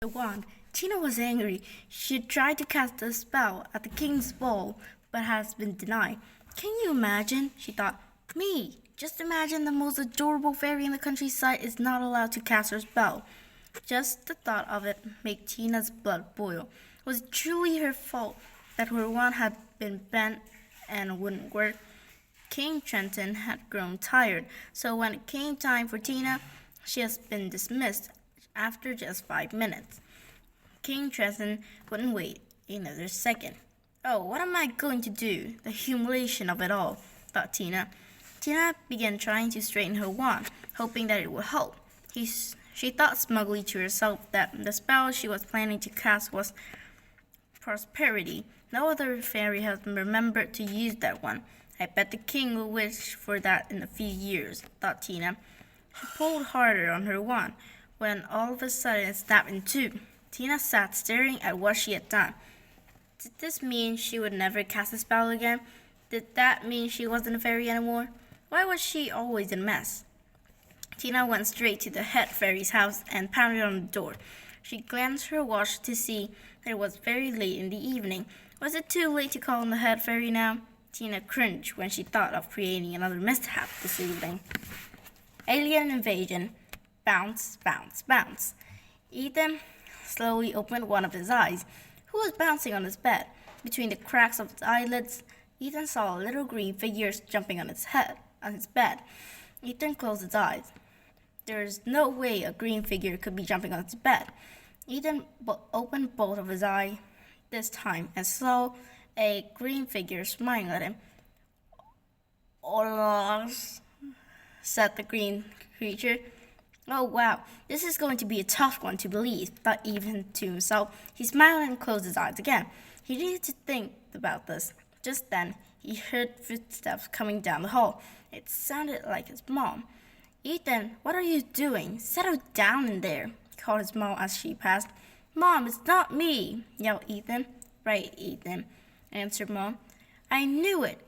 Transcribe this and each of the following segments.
The wand. Tina was angry. She had tried to cast a spell at the king's ball, but has been denied. Can you imagine? She thought. Me. Just imagine the most adorable fairy in the countryside is not allowed to cast her spell. Just the thought of it made Tina's blood boil. Was it truly her fault that her wand had been bent and wouldn't work? King Trenton had grown tired, so when it came time for Tina, she has been dismissed after just 5 minutes. King Trenton wouldn't wait another second. Oh, what am I going to do? The humiliation of it all, thought Tina. Tina began trying to straighten her wand, hoping that it would help. She thought smugly to herself that the spell she was planning to cast was prosperity. No other fairy has remembered to use that one. I bet the king will wish for that in a few years, thought Tina. She pulled harder on her wand, when all of a sudden it snapped in two. Tina sat staring at what she had done. Did this mean she would never cast a spell again? Did that mean she wasn't a fairy anymore? Why was she always in a mess? Tina went straight to the head fairy's house and pounded on the door. She glanced her watch to see that it was very late in the evening. Was it too late to call on the head fairy now? Tina cringed when she thought of creating another mishap this evening. Alien invasion. Bounce, bounce, bounce. Ethan slowly opened one of his eyes. Who was bouncing on his bed? Between the cracks of his eyelids, Ethan saw little green figures jumping on his bed. Ethan closed his eyes. There is no way a green figure could be jumping on his bed. Ethan opened both of his eyes this time and saw a green figure smiling at him. Hola, said the green creature. Oh wow, this is going to be a tough one to believe, thought Ethan to himself. He smiled and closed his eyes again. He needed to think about this. Just then, he heard footsteps coming down the hall. It sounded like his mom. Ethan, what are you doing? Settle down in there, called his mom as she passed. Mom, it's not me, yelled Ethan. Right, Ethan, answered Mom. I knew it,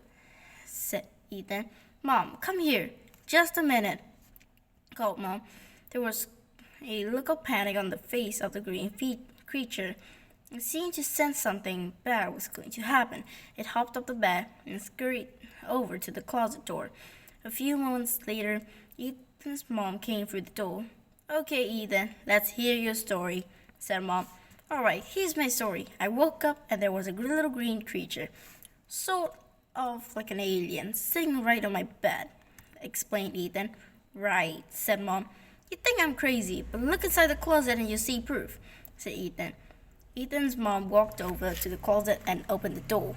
said Ethan. Mom, come here. Just a minute, called Mom. There was a look of panic on the face of the green creature. It seemed to sense something bad was going to happen. It hopped up the bed and scurried over to the closet door. A few moments later, Ethan's mom came through the door. Okay, Ethan, let's hear your story, said Mom. All right, here's my story. I woke up and there was a little green creature, sort of like an alien, sitting right on my bed, explained Ethan. Right, said Mom. You think I'm crazy, but look inside the closet and you'll see proof, said Ethan. Ethan's mom walked over to the closet and opened the door.